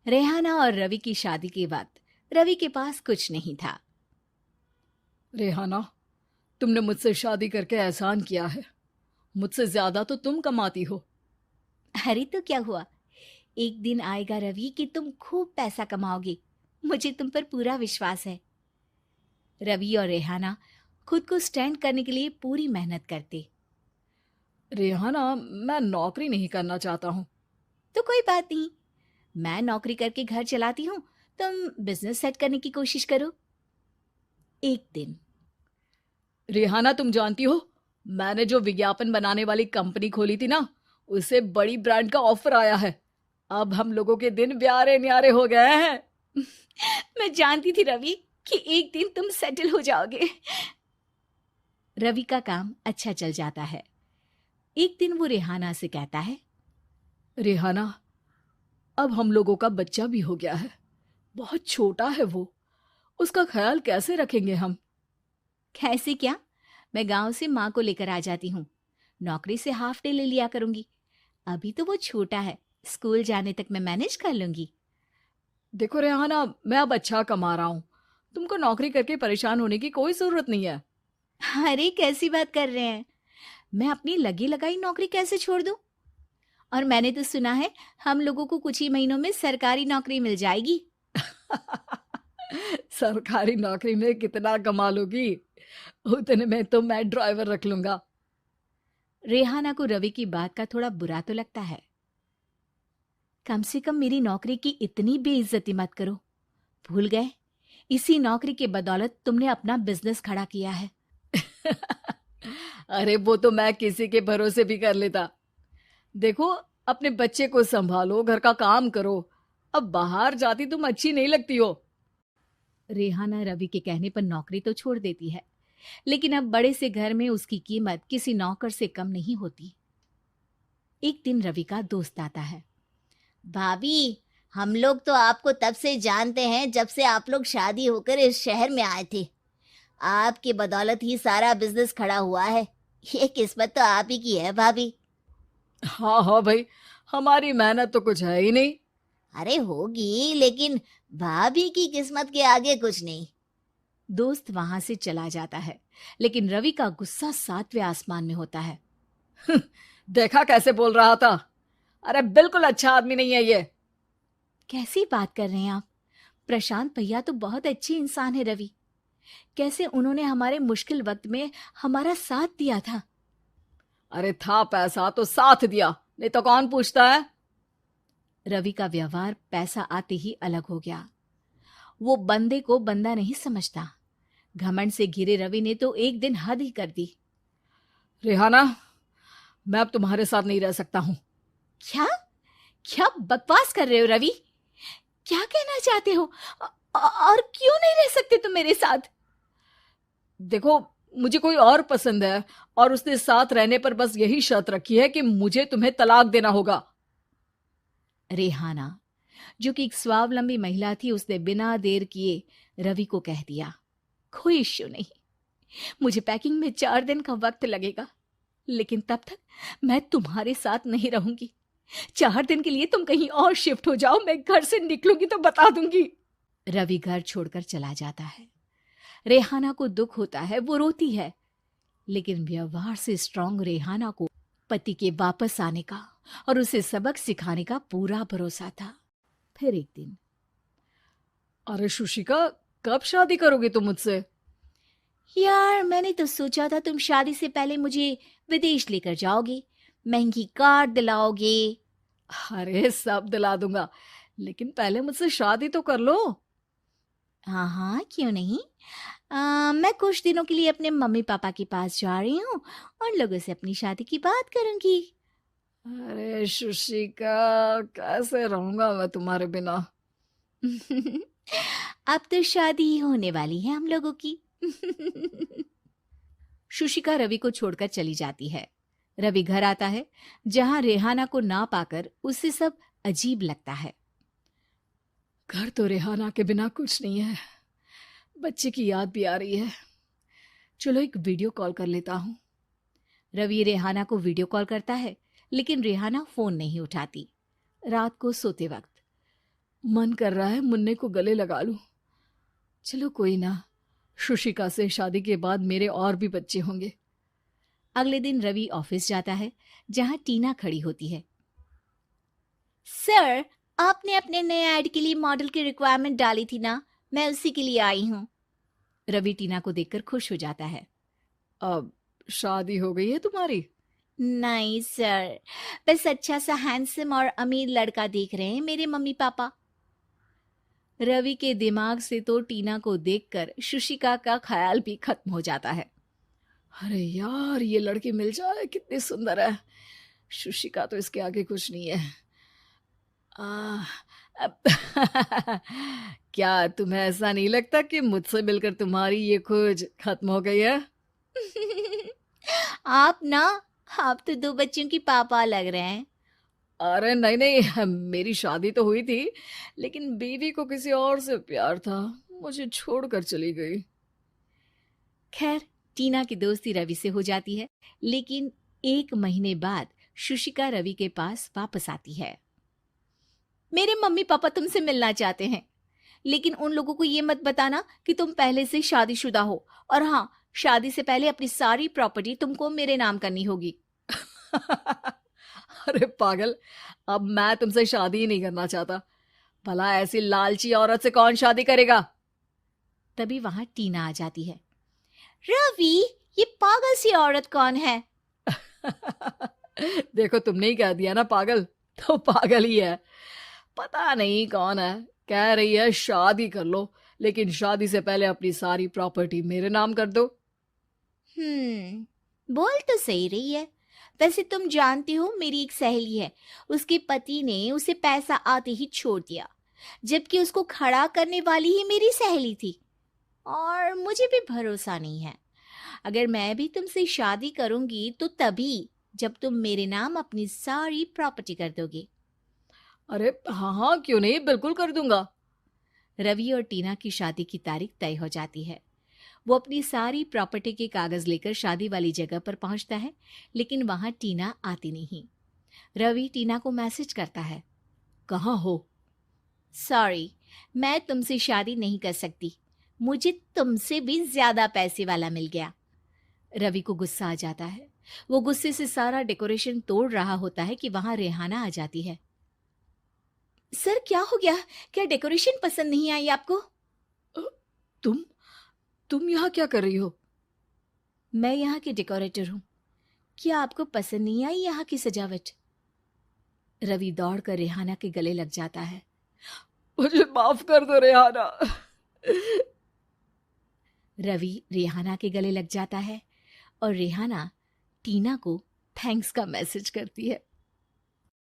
रेहाना और रवि की शादी के बाद रवि के पास कुछ नहीं था। रेहाना, तुमने मुझसे शादी करके एहसान किया है। मुझसे ज्यादा तो तुम कमाती हो। अरे तो क्या हुआ, एक दिन आएगा रवि कि तुम खूब पैसा कमाओगे। मुझे तुम पर पूरा विश्वास है। रवि और रेहाना खुद को स्टैंड करने के लिए पूरी मेहनत करते। रेहाना, मैं नौकरी नहीं करना चाहता हूँ। तो कोई बात नहीं, मैं नौकरी करके घर चलाती हूँ, तुम बिजनेस सेट करने की कोशिश करो। एक दिन रेहाना, तुम जानती हो, मैंने जो विज्ञापन बनाने वाली कंपनी खोली थी ना, उसे बड़ी ब्रांड का ऑफर आया है। अब हम लोगों के दिन प्यारे न्यारे हो गए हैं। मैं जानती थी रवि कि एक दिन तुम सेटल हो जाओगे। रवि का काम अच्छा चल जाता है। एक दिन वो रेहाना से कहता है, रेहाना, अब हम लोगों का बच्चा भी हो गया है। बहुत छोटा है वो। उसका ख्याल कैसे रखेंगे हम? कैसे क्या, मैं गांव से माँ को लेकर आ जाती हूँ। नौकरी से हाफ डे ले लिया करूंगी। अभी तो वो छोटा है, स्कूल जाने तक मैं मैनेज कर लूंगी। देखो रेहाना, मैं अब अच्छा कमा रहा हूँ। तुमको नौकरी करके परेशान होने की कोई जरूरत नहीं है। अरे कैसी बात कर रहे हैं, मैं अपनी लगी लगाई नौकरी कैसे छोड़ दूं? और मैंने तो सुना है हम लोगों को कुछ ही महीनों में सरकारी नौकरी मिल जाएगी। सरकारी नौकरी में कितना कमा लोगी? उतने में तो मैं ड्राइवर रख लूंगा। रेहाना को रवि की बात का थोड़ा बुरा तो लगता है। कम से कम मेरी नौकरी की इतनी बेइज्जती मत करो। भूल गए, इसी नौकरी के बदौलत तुमने अपना बिजनेस खड़ा किया है। अरे वो तो मैं किसी के भरोसे भी कर लेता। देखो, अपने बच्चे को संभालो, घर का काम करो। अब बाहर जाती तुम अच्छी नहीं लगती हो। रेहाना रवि के कहने पर नौकरी तो छोड़ देती है, लेकिन अब बड़े से घर में उसकी कीमत किसी नौकर से कम नहीं होती। एक दिन रवि का दोस्त आता है। भाभी, हम लोग तो आपको तब से जानते हैं जब से आप लोग शादी होकर इस शहर में आए थे। आपकी बदौलत ही सारा बिजनेस खड़ा हुआ है। ये किस्मत तो आप ही की है भाभी। हाँ हाँ भाई, हमारी मेहनत तो कुछ है ही नहीं। अरे होगी, लेकिन भाभी की किस्मत के आगे कुछ नहीं। दोस्त वहां से चला जाता है, लेकिन रवि का गुस्सा सातवें आसमान में होता है। देखा कैसे बोल रहा था? अरे बिल्कुल अच्छा आदमी नहीं है ये। कैसी बात कर रहे हैं आप? प्रशांत भैया तो बहुत अच्छे इंसान है रवि। कैसे उन्होंने हमारे मुश्किल वक्त में हमारा साथ दिया था। अरे था पैसा तो साथ दिया, नहीं तो कौन पूछता है? रवि का व्यवहार पैसा आते ही अलग हो गया। वो बंदे को बंदा नहीं समझता। घमंड से घिरे रवि ने तो एक दिन हद ही कर दी। रेहाना, मैं अब तुम्हारे साथ नहीं रह सकता हूँ। क्या क्या बकवास कर रहे हो रवि? क्या कहना चाहते हो? और क्यों नहीं रह सकते तुम मेरे साथ? देखो, मुझे कोई और पसंद है, और उसने साथ रहने पर बस यही शर्त रखी है कि मुझे तुम्हें तलाक देना होगा। रेहाना, जो कि एक स्वावलंबी महिला थी, उसने बिना देर किए रवि को कह दिया, कोई इश्यू नहीं, मुझे पैकिंग में 4 दिन का वक्त लगेगा, लेकिन तब तक मैं तुम्हारे साथ नहीं रहूंगी। 4 दिन के लिए तुम कहीं और शिफ्ट हो जाओ, मैं घर से निकलूंगी तो बता दूंगी। रवि घर छोड़कर चला जाता है। रेहाना को दुख होता है, वो रोती है, लेकिन व्यवहार से स्ट्रांग रेहाना को पति के वापस आने का और उसे सबक सिखाने का पूरा भरोसा था। फिर एक दिन, अरे शुशिका, कब शादी करोगे तुम मुझसे? यार मैंने तो सोचा था तुम शादी से पहले मुझे विदेश लेकर जाओगे, महंगी कार दिलाओगे। अरे सब दिला दूंगा, लेकिन पहले मुझसे शादी तो कर लो। हाँ हाँ, क्यों नहीं। मैं कुछ दिनों के लिए अपने मम्मी पापा के पास जा रही हूँ और लोगों से अपनी शादी की बात करूंगी। अरे शुशिका, कैसे रहूंगा मैं तुम्हारे बिना? अब तो शादी ही होने वाली है हम लोगों की। शुशिका रवि को छोड़कर चली जाती है। रवि घर आता है, जहां रेहाना को ना पाकर उसे सब अजीब लगता है। घर तो रेहाना के बिना कुछ नहीं है। बच्चे की याद भी आ रही है। चलो एक वीडियो कॉल कर लेता हूँ। रवि रेहाना को वीडियो कॉल करता है, लेकिन रेहाना फोन नहीं उठाती। रात को सोते वक्त मन कर रहा है मुन्ने को गले लगा लूं। चलो कोई ना, शुशिका से शादी के बाद मेरे और भी बच्चे होंगे। अगले दिन रवि ऑफिस जाता है, जहां टीना खड़ी होती है। सर, आपने अपने नए ऐड के लिए मॉडल की रिक्वायरमेंट डाली थी ना, मैं उसी के लिए आई हूँ। रवि टीना को देखकर खुश हो जाता है। अब शादी हो गई है तुम्हारी? नहीं सर, बस अच्छा सा हैंडसम और अमीर लड़का देख रहे हैं मेरे मम्मी पापा। रवि के दिमाग से तो टीना को देखकर शुशिका का ख्याल भी खत्म हो जाता है। अरे यार, ये लड़की मिल जाए कितनी सुंदर है। शुशिका तो इसके आगे कुछ नहीं है। आ, अब क्या तुम्हें ऐसा नहीं लगता कि मुझसे मिलकर तुम्हारी ये खोज खत्म हो गई है? आप ना, आप तो 2 बच्चों की पापा लग रहे हैं। अरे नहीं नहीं, मेरी शादी तो हुई थी, लेकिन बीवी को किसी और से प्यार था, मुझे छोड़कर चली गई। खैर, टीना की दोस्ती रवि से हो जाती है, लेकिन 1 महीने बाद शुशिका रवि के पास वापस आती है। मेरे मम्मी पापा तुमसे मिलना चाहते हैं, लेकिन उन लोगों को ये मत बताना कि तुम पहले से शादीशुदा हो, और हाँ, शादी से पहले अपनी सारी प्रॉपर्टी तुमको मेरे नाम करनी होगी। अरे पागल, अब मैं तुमसे शादी ही नहीं करना चाहता। भला ऐसी लालची औरत से कौन शादी करेगा? तभी वहां टीना आ जाती है। रवि, ये पागल सी औरत कौन है? देखो, तुमने ही कह दिया ना पागल, तो पागल ही है। पता नहीं कौन है, कह रही है शादी कर लो, लेकिन शादी से पहले अपनी सारी प्रॉपर्टी मेरे नाम कर दो। बोल तो सही रही है। वैसे तुम जानती हो, मेरी एक सहेली है, उसके पति ने उसे पैसा आते ही छोड़ दिया, जबकि उसको खड़ा करने वाली ही मेरी सहेली थी। और मुझे भी भरोसा नहीं है। अगर मैं भी तुमसे शादी करूंगी तो तभी, जब तुम मेरे नाम अपनी सारी प्रॉपर्टी कर दोगे। अरे हाँ हाँ, क्यों नहीं, बिल्कुल कर दूंगा। रवि और टीना की शादी की तारीख तय हो जाती है। वो अपनी सारी प्रॉपर्टी के कागज लेकर शादी वाली जगह पर पहुंचता है, लेकिन वहां टीना आती नहीं। रवि टीना को मैसेज करता है। कहाँ हो? सॉरी, मैं तुमसे शादी नहीं कर सकती, मुझे तुमसे भी ज्यादा पैसे वाला मिल गया। रवि को गुस्सा आ जाता है। वो गुस्से से सारा डेकोरेशन तोड़ रहा होता है कि वहां रेहाना आ जाती है। सर, क्या हो गया? क्या डेकोरेशन पसंद नहीं आई आपको? अ, तुम यहाँ क्या कर रही हो? मैं यहाँ की डेकोरेटर हूँ। क्या आपको पसंद नहीं आई यहाँ की सजावट? रवि दौड़कर रेहाना के गले लग जाता है। मुझे माफ कर दो रेहाना। रवि रेहाना के गले लग जाता है और रेहाना टीना को थैंक्स का मैसेज करती है।